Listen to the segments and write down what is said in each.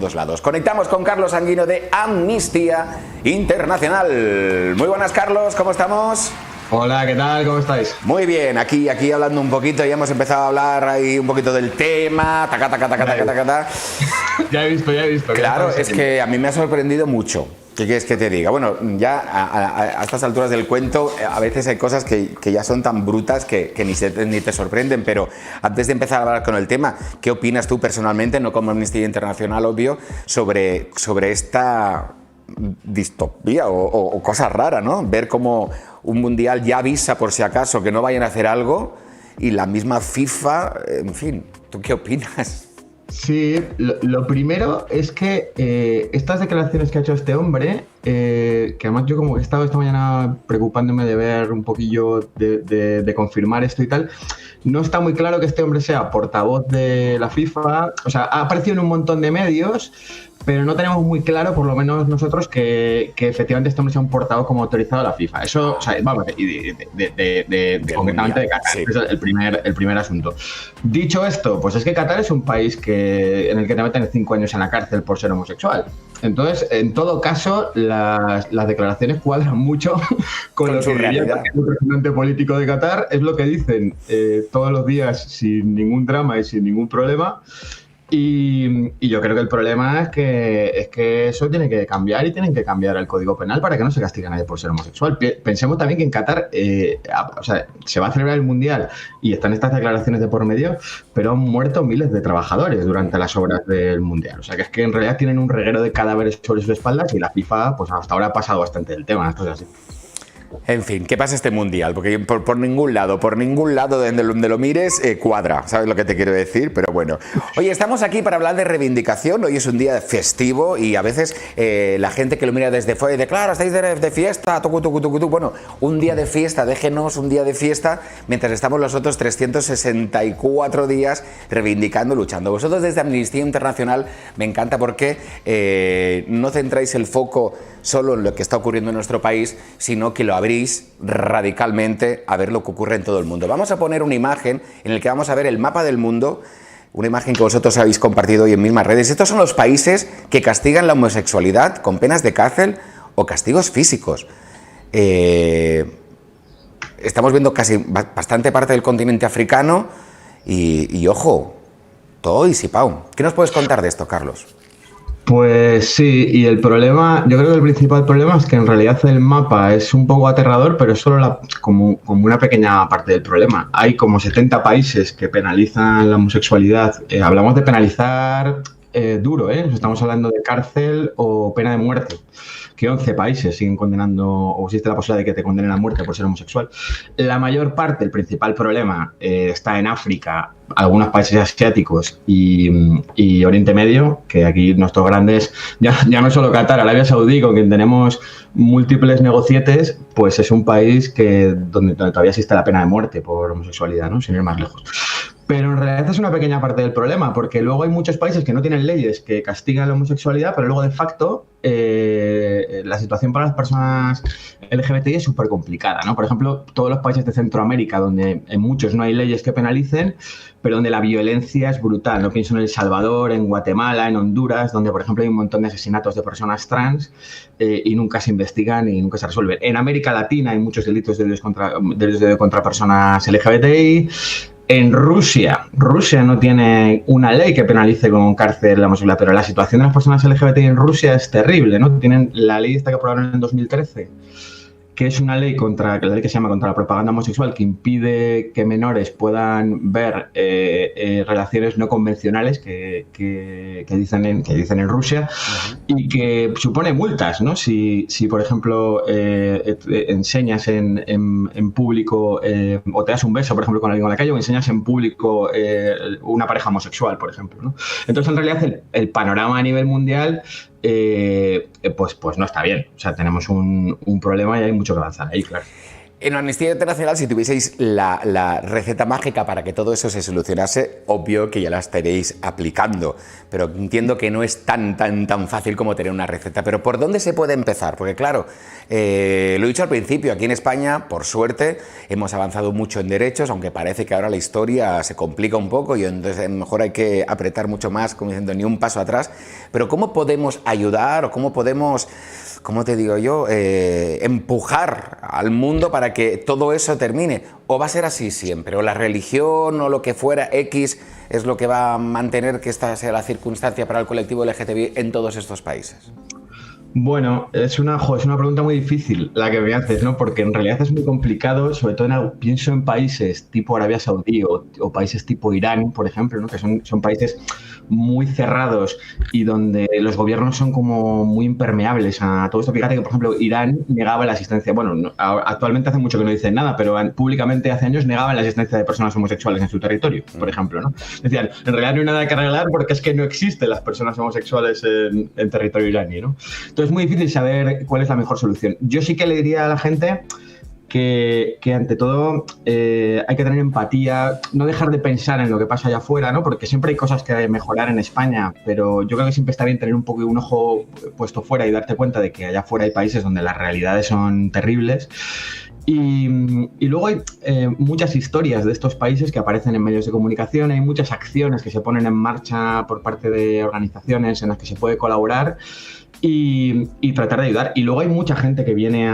Dos lados. Conectamos con Carlos Anguino de Amnistía Internacional. Muy buenas, Carlos, ¿cómo estamos? Hola, ¿qué tal? ¿Cómo estáis? Muy bien, aquí hablando un poquito, ya hemos empezado a hablar ahí un poquito del tema, Ya he visto. Claro, es que a mí me ha sorprendido mucho. ¿Qué quieres que te diga? Bueno, ya a estas alturas del cuento, a veces hay cosas que ya son tan brutas que ni te sorprenden, pero antes de empezar a hablar con el tema, ¿qué opinas tú personalmente, no como Amnistía Internacional, obvio, sobre esta distopía o cosa rara, ¿no? Ver cómo un mundial ya avisa por si acaso que no vayan a hacer algo y la misma FIFA, en fin, ¿tú qué opinas? Sí, lo primero es que estas declaraciones que ha hecho este hombre, que además yo como he estado esta mañana preocupándome de ver un poquillo, de confirmar esto y tal, no está muy claro que este hombre sea portavoz de la FIFA, o sea, ha aparecido en un montón de medios, pero no tenemos muy claro, por lo menos nosotros, que efectivamente este hombre sea un portavoz como autorizado de la FIFA. Eso, o sea, vamos, concretamente de Qatar, sí. Es el primer asunto. Dicho esto, pues es que Qatar es un país en el que te meten 5 años en la cárcel por ser homosexual. Entonces, en todo caso, las declaraciones cuadran mucho con lo que diría el representante político de Qatar. Es lo que dicen todos los días sin ningún drama y sin ningún problema. Y yo creo que el problema es que eso tiene que cambiar y tienen que cambiar el Código Penal para que no se castigue a nadie por ser homosexual. Pensemos también que en Qatar se va a celebrar el Mundial y están estas declaraciones de por medio, pero han muerto miles de trabajadores durante las obras del Mundial. O sea, que es que en realidad tienen un reguero de cadáveres sobre sus espaldas y la FIFA pues hasta ahora ha pasado bastante del tema, esto es así. En fin, ¿qué pasa este mundial? Porque por ningún lado donde lo mires, cuadra, ¿sabes lo que te quiero decir? Pero bueno. Oye, estamos aquí para hablar de reivindicación, hoy es un día festivo y a veces la gente que lo mira desde fuera dice, claro, estáis de fiesta, bueno, un día de fiesta, déjenos un día de fiesta mientras estamos los otros 364 días reivindicando, luchando. Vosotros desde Amnistía Internacional me encanta porque no centráis el foco solo en lo que está ocurriendo en nuestro país, sino que lo abrís radicalmente a ver lo que ocurre en todo el mundo. Vamos a poner una imagen en la que vamos a ver el mapa del mundo, una imagen que vosotros habéis compartido hoy en mismas redes. Estos son los países que castigan la homosexualidad con penas de cárcel o castigos físicos. Estamos viendo casi bastante parte del continente africano y ojo, todo disipado. ¿Qué nos puedes contar de esto, Carlos? Pues sí, y el problema, yo creo que el principal problema es que en realidad el mapa es un poco aterrador, pero es solo como una pequeña parte del problema. Hay como 70 países que penalizan la homosexualidad. Hablamos de penalizar duro, estamos hablando de cárcel o pena de muerte. Que 11 países siguen condenando, o existe la posibilidad de que te condenen a muerte por ser homosexual. La mayor parte, el principal problema, está en África, algunos países asiáticos y Oriente Medio, que aquí nuestros grandes, ya no es solo Qatar, Arabia Saudí, con quien tenemos múltiples negocietes, pues es un país donde todavía existe la pena de muerte por homosexualidad, ¿no? Sin ir más lejos. Pero en realidad es una pequeña parte del problema, porque luego hay muchos países que no tienen leyes que castigan la homosexualidad, pero luego de facto la situación para las personas LGBTI es súper complicada, ¿no? Por ejemplo, todos los países de Centroamérica, donde en muchos no hay leyes que penalicen, pero donde la violencia es brutal. No pienso en El Salvador, en Guatemala, en Honduras, donde, por ejemplo, hay un montón de asesinatos de personas trans y nunca se investigan y nunca se resuelven. En América Latina hay muchos delitos de odio contra personas LGBTI. En Rusia no tiene una ley que penalice con cárcel la homosexualidad, pero la situación de las personas LGBTI en Rusia es terrible, ¿no? Tienen la ley esta que aprobaron en 2013, que es una ley la ley que se llama contra la propaganda homosexual, que impide que menores puedan ver relaciones no convencionales que dicen en Rusia y que supone multas, ¿no? Si por ejemplo, enseñas en público o te das un beso, por ejemplo, con alguien en la calle o enseñas en público una pareja homosexual, por ejemplo, ¿no? Entonces, en realidad, el panorama a nivel mundial pues no está bien. O sea, tenemos un problema y hay mucho que avanzar ahí, claro. En Amnistía Internacional, si tuvieseis la receta mágica para que todo eso se solucionase, obvio que ya la estaréis aplicando, pero entiendo que no es tan fácil como tener una receta. Pero ¿por dónde se puede empezar? Porque claro, lo he dicho al principio, aquí en España, por suerte, hemos avanzado mucho en derechos, aunque parece que ahora la historia se complica un poco y entonces mejor hay que apretar mucho más, como diciendo, ni un paso atrás. Pero ¿cómo podemos ayudar o cómo podemos, cómo te digo yo, empujar al mundo para que todo eso termine? ¿O va a ser así siempre? ¿O la religión o lo que fuera X es lo que va a mantener que esta sea la circunstancia para el colectivo LGTBI en todos estos países? Bueno, es una pregunta muy difícil la que me haces, ¿no? Porque en realidad es muy complicado, sobre todo pienso en países tipo Arabia Saudí o países tipo Irán, por ejemplo, ¿no? Que son países muy cerrados y donde los gobiernos son como muy impermeables a todo esto. Fíjate que, por ejemplo, Irán negaba la asistencia, bueno, actualmente hace mucho que no dicen nada, pero públicamente hace años negaban la asistencia de personas homosexuales en su territorio, por ejemplo, ¿no? Decían, en realidad no hay nada que arreglar porque es que no existen las personas homosexuales en territorio iraní, ¿no? Entonces es muy difícil saber cuál es la mejor solución. Yo sí que le diría a la gente que ante todo hay que tener empatía, no dejar de pensar en lo que pasa allá afuera, ¿no? Porque siempre hay cosas que mejorar en España, pero yo creo que siempre está bien tener un poco un ojo puesto fuera y darte cuenta de que allá afuera hay países donde las realidades son terribles. Y luego hay muchas historias de estos países que aparecen en medios de comunicación, hay muchas acciones que se ponen en marcha por parte de organizaciones en las que se puede colaborar y tratar de ayudar. Y luego hay mucha gente que viene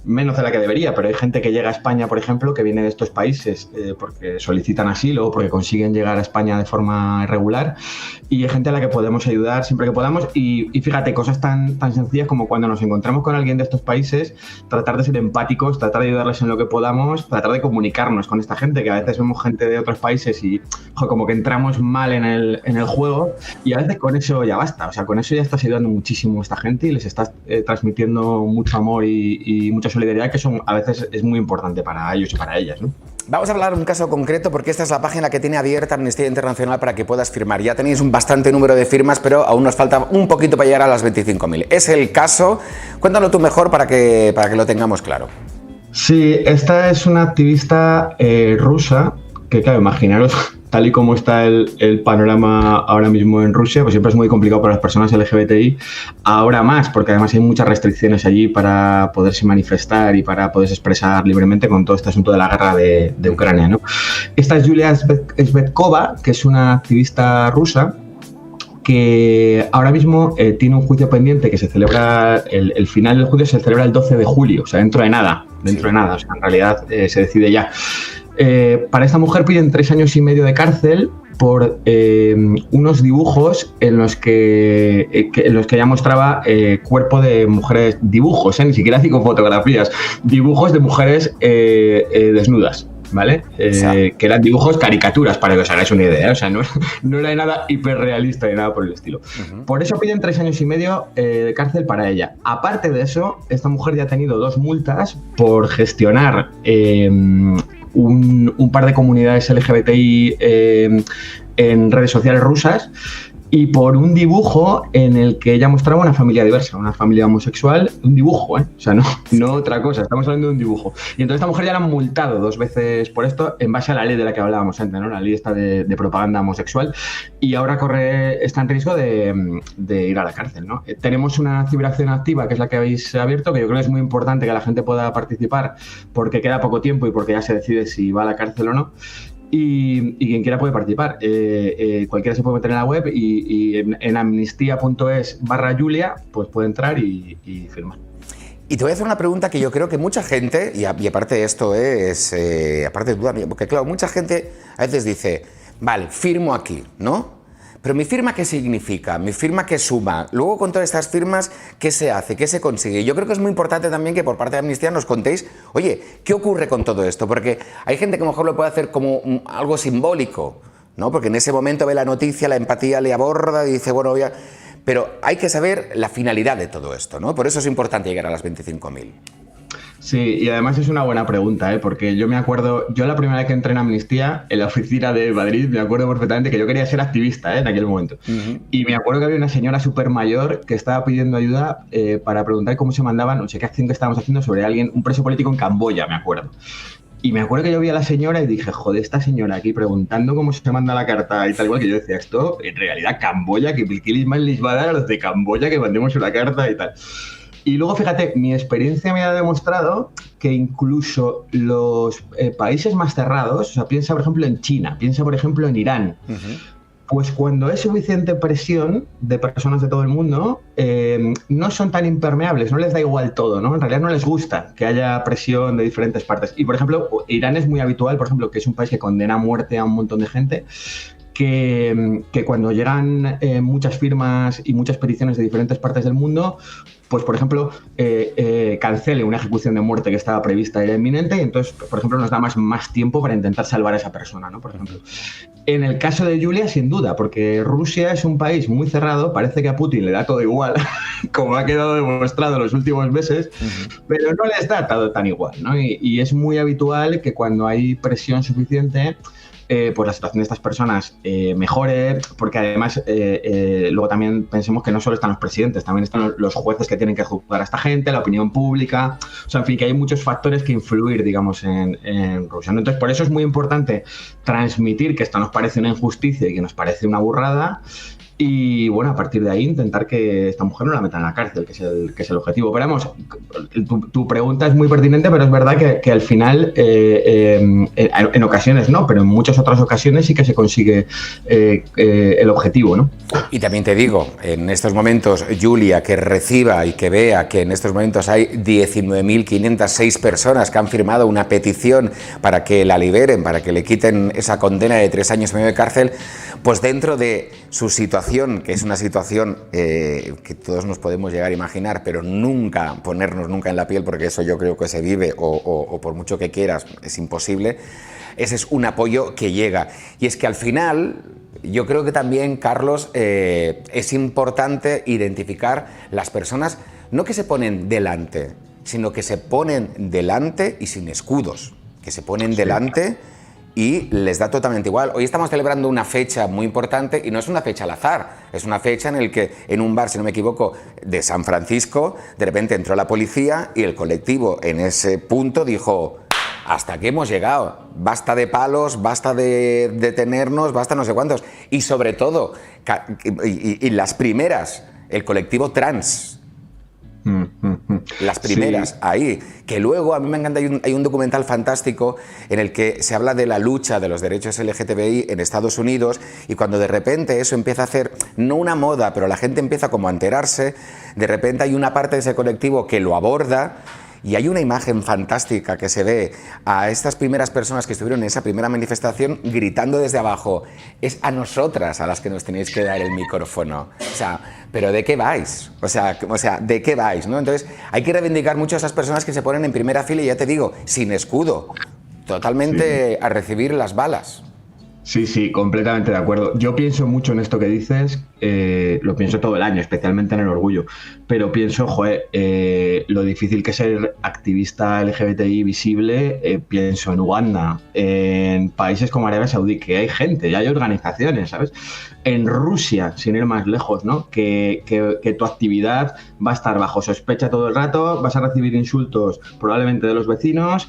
menos de la que debería, pero hay gente que llega a España, por ejemplo, que viene de estos países porque solicitan asilo o porque consiguen llegar a España de forma irregular, y hay gente a la que podemos ayudar siempre que podamos. Y fíjate, cosas tan sencillas como cuando nos encontramos con alguien de estos países, tratar de ser empáticos, tratar de ayudarles en lo que podamos, tratar de comunicarnos con esta gente, que a veces vemos gente de otros países y como que entramos mal en el juego, y a veces con eso ya basta. O sea, con eso ya estás ayudando muchísimo a esta gente y les estás transmitiendo mucho amor y mucha solidaridad, que eso a veces es muy importante para ellos y para ellas, ¿no? Vamos a hablar de un caso concreto porque esta es la página que tiene abierta Amnistía Internacional para que puedas firmar. Ya tenéis un bastante número de firmas, pero aún nos falta un poquito para llegar a las 25.000. Es el caso, cuéntalo tú mejor para que lo tengamos claro. Sí, esta es una activista rusa que, claro, imaginaros, tal y como está el panorama ahora mismo en Rusia, pues siempre es muy complicado para las personas LGBTI, ahora más, porque además hay muchas restricciones allí para poderse manifestar y para poderse expresar libremente con todo este asunto de la guerra de Ucrania, ¿no? Esta es Yulia Svetkova, que es una activista rusa que ahora mismo tiene un juicio pendiente que se celebra, el final del juicio se celebra el 12 de julio, o sea, dentro de nada, o sea, en realidad se decide ya. Para esta mujer piden 3 años y medio de cárcel por unos dibujos en los que ella mostraba cuerpo de mujeres, dibujos, ni siquiera con fotografías, dibujos de mujeres desnudas, ¿vale? Que eran dibujos, caricaturas, para que os hagáis una idea, o sea, no era nada hiperrealista ni nada por el estilo. Por eso piden 3 años y medio de cárcel para ella. Aparte de eso, esta mujer ya ha tenido 2 multas por gestionar un par de comunidades LGBTI en redes sociales rusas, y por un dibujo en el que ella mostraba una familia diversa, una familia homosexual, un dibujo, o sea, no otra cosa, estamos hablando de un dibujo. Y entonces esta mujer ya la han multado 2 veces por esto, en base a la ley de la que hablábamos antes, ¿no? La ley esta de propaganda homosexual, y ahora está en riesgo de ir a la cárcel, ¿no? Tenemos una ciberacción activa, que es la que habéis abierto, que yo creo que es muy importante que la gente pueda participar, porque queda poco tiempo y porque ya se decide si va a la cárcel o no. Y quien quiera puede participar. Cualquiera se puede meter en la web y en amnistía.es/Yulia pues puede entrar y firmar. Y te voy a hacer una pregunta que yo creo que mucha gente, y aparte de esto aparte de duda mía, porque claro, mucha gente a veces dice, vale, firmo aquí, ¿no? Pero ¿mi firma qué significa? ¿Mi firma qué suma? Luego, con todas estas firmas, ¿qué se hace? ¿Qué se consigue? Yo creo que es muy importante también que por parte de Amnistía nos contéis, oye, ¿qué ocurre con todo esto? Porque hay gente que a lo mejor lo puede hacer como algo simbólico, ¿no? Porque en ese momento ve la noticia, la empatía le aborda y dice, bueno, ya... Pero hay que saber la finalidad de todo esto, ¿no? Por eso es importante llegar a las 25.000. Sí, y además es una buena pregunta, ¿eh? Porque yo me acuerdo, yo la primera vez que entré en Amnistía, en la oficina de Madrid, me acuerdo perfectamente que yo quería ser activista, ¿eh? En aquel momento. Y me acuerdo que había una señora súper mayor que estaba pidiendo ayuda para preguntar cómo se mandaban, no sé qué acción que estábamos haciendo sobre alguien, un preso político en Camboya, me acuerdo. Y me acuerdo que yo vi a la señora y dije, joder, esta señora aquí preguntando cómo se manda la carta y tal cual, que yo decía, esto en realidad Camboya, que Bilkilisman les va a dar a los de Camboya que mandemos una carta y tal. Y luego, fíjate, mi experiencia me ha demostrado que incluso los países más cerrados, o sea, piensa por ejemplo en China, piensa por ejemplo en Irán, pues cuando hay suficiente presión de personas de todo el mundo, no son tan impermeables, no les da igual todo, ¿no? En realidad no les gusta que haya presión de diferentes partes. Y por ejemplo, Irán es muy habitual, por ejemplo, que es un país que condena a muerte a un montón de gente, que cuando llegan muchas firmas y muchas peticiones de diferentes partes del mundo, pues por ejemplo, cancele una ejecución de muerte que estaba prevista y era inminente, y entonces, por ejemplo, nos da más tiempo para intentar salvar a esa persona, ¿no? Por ejemplo. En el caso de Yulia, sin duda, porque Rusia es un país muy cerrado, parece que a Putin le da todo igual, como ha quedado demostrado en los últimos meses, pero no les da todo tan igual, ¿no? Y es muy habitual que cuando hay presión suficiente, pues la situación de estas personas mejore, porque además luego también pensemos que no solo están los presidentes, también están los jueces que tienen que juzgar a esta gente, la opinión pública, o sea, en fin, que hay muchos factores que influir, digamos, en Rusia, ¿no? Entonces, por eso es muy importante transmitir que esto nos parece una injusticia y que nos parece una burrada. Y bueno, a partir de ahí intentar que esta mujer no la metan en la cárcel, que es el objetivo. Pero vamos, tu pregunta es muy pertinente, pero es verdad que al final, en ocasiones no, pero en muchas otras ocasiones sí que se consigue el objetivo, ¿no? Y también te digo, en estos momentos, Yulia, que reciba y que vea que en estos momentos hay 19.506 personas que han firmado una petición para que la liberen, para que le quiten esa condena de 3 años y medio de cárcel, pues dentro de su situación, que es una situación que todos nos podemos llegar a imaginar, pero nunca ponernos nunca en la piel, porque eso yo creo que se vive o por mucho que quieras es imposible, ese es un apoyo que llega. Y es que al final, yo creo que también, Carlos, es importante identificar las personas, no que se ponen delante, sino que se ponen delante y sin escudos, que se ponen delante y les da totalmente igual. Hoy estamos celebrando una fecha muy importante y no es una fecha al azar, es una fecha en la que en un bar, si no me equivoco, de San Francisco, de repente entró la policía y el colectivo en ese punto dijo: hasta aquí hemos llegado, basta de palos, basta de detenernos, basta no sé cuántos. Y sobre todo, y las primeras, el colectivo trans, las primeras, sí, ahí, que luego a mí me encanta, hay un documental fantástico en el que se habla de la lucha de los derechos LGTBI en Estados Unidos, y cuando de repente eso empieza a hacer, no una moda, pero la gente empieza como a enterarse, de repente hay una parte de ese colectivo que lo aborda. Y hay una imagen fantástica que se ve a estas primeras personas que estuvieron en esa primera manifestación gritando desde abajo: es a nosotras a las que nos tenéis que dar el micrófono. O sea, ¿pero de qué vais? O sea, ¿de qué vais? ¿No? Entonces, hay que reivindicar mucho a esas personas que se ponen en primera fila y, ya te digo, sin escudo, totalmente sí, a recibir las balas. Sí, sí, completamente de acuerdo. Yo pienso mucho en esto que dices, lo pienso todo el año, especialmente en el orgullo, pero pienso, joder, lo difícil que es ser activista LGBTI visible, pienso en Uganda, en países como Arabia Saudí, que hay gente, ya hay organizaciones, ¿sabes? En Rusia, sin ir más lejos, ¿no? Que tu actividad va a estar bajo sospecha todo el rato, vas a recibir insultos probablemente de los vecinos.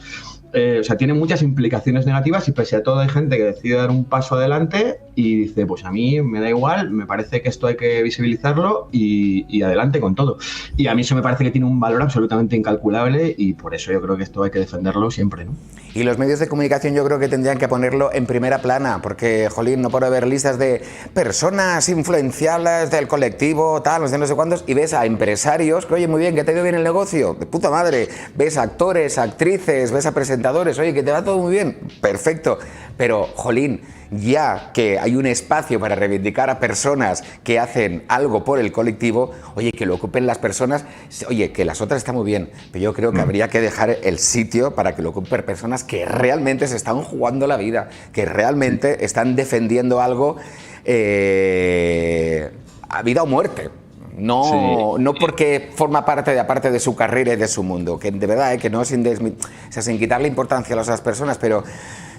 O sea, tiene muchas implicaciones negativas y pese a todo hay gente que decide dar un paso adelante y dice, pues a mí me da igual, me parece que esto hay que visibilizarlo y adelante con todo. Y a mí eso me parece que tiene un valor absolutamente incalculable y por eso yo creo que esto hay que defenderlo siempre, ¿no? Y los medios de comunicación yo creo que tendrían que ponerlo en primera plana, porque, jolín, no puede haber listas de personas influenciadas del colectivo, tal, no sé cuántos, y ves a empresarios que, oye, muy bien, que te ha ido bien el negocio, de puta madre, ves a actores, actrices, ves a presentadores, oye, que te va todo muy bien, perfecto, pero, jolín, ya que hay un espacio para reivindicar a personas que hacen algo por el colectivo, oye, que lo ocupen las personas, oye, que las otras están muy bien, pero yo creo que habría que dejar el sitio para que lo ocupen personas que realmente se están jugando la vida, que realmente están defendiendo algo a vida o muerte. No, no porque forma aparte de su carrera y de su mundo, que de verdad, que no sin quitarle importancia a esas personas, pero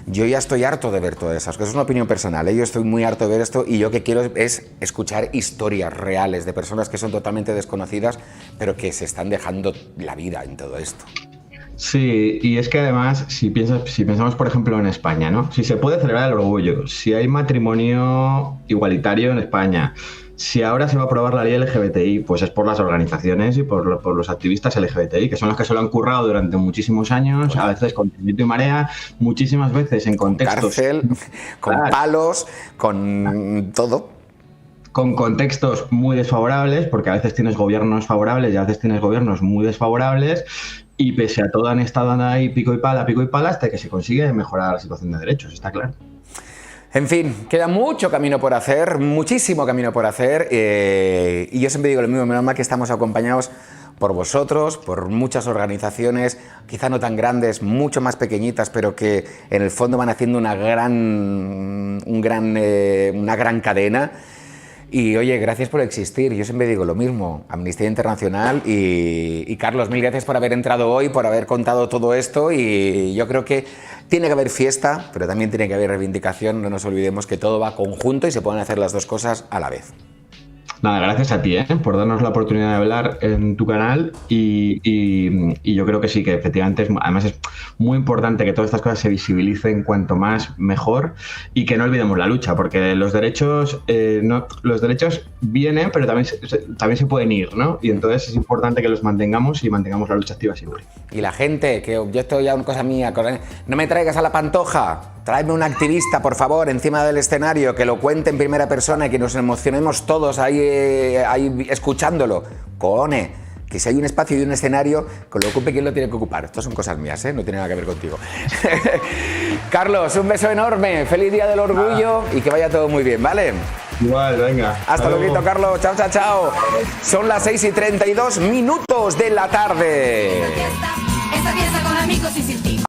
yo ya estoy harto de ver todas esas cosas. Es una opinión personal, yo estoy muy harto de ver esto y yo que quiero es escuchar historias reales de personas que son totalmente desconocidas, pero que se están dejando la vida en todo esto. Sí, y es que además, si pensamos por ejemplo en España, ¿no? Si se puede celebrar el orgullo, si hay matrimonio igualitario en España, si ahora se va a aprobar la ley LGBTI, pues es por las organizaciones y por los activistas LGBTI, que son los que se lo han currado durante muchísimos años, a veces con viento y marea, muchísimas veces en contextos... Cárcel, con palos, con todo. Con contextos muy desfavorables, porque a veces tienes gobiernos favorables y a veces tienes gobiernos muy desfavorables, y pese a todo han estado ahí pico y pala, hasta que se consigue mejorar la situación de derechos, está claro. En fin, queda mucho camino por hacer, muchísimo camino por hacer, y yo siempre digo lo mismo, menos mal que estamos acompañados por vosotros, por muchas organizaciones, quizá no tan grandes, mucho más pequeñitas, pero que en el fondo van haciendo una gran cadena. Y oye, gracias por existir. Yo siempre digo lo mismo, Amnistía Internacional y Carlos, mil gracias por haber entrado hoy, por haber contado todo esto, y yo creo que tiene que haber fiesta, pero también tiene que haber reivindicación. No nos olvidemos que todo va conjunto y se pueden hacer las dos cosas a la vez. Nada, gracias a ti, por darnos la oportunidad de hablar en tu canal y yo creo que sí, que efectivamente además es muy importante que todas estas cosas se visibilicen cuanto más mejor y que no olvidemos la lucha, porque los derechos vienen, pero también se pueden ir, ¿no? Y entonces es importante que los mantengamos y mantengamos la lucha activa siempre. Y la gente, que yo estoy ya una cosa mía, no me traigas a la Pantoja, tráeme un activista, por favor, encima del escenario, que lo cuente en primera persona y que nos emocionemos todos ahí escuchándolo. Cone, que si hay un espacio y un escenario, que lo ocupe quien lo tiene que ocupar. Estas son cosas mías, no tiene nada que ver contigo. Carlos, un beso enorme, feliz Día del Orgullo y que vaya todo muy bien, ¿vale? Igual, venga. Hasta luego, Carlos. Chao, chao, chao. Son las 6:32 de la tarde. Esta fiesta con amigos y sin ti.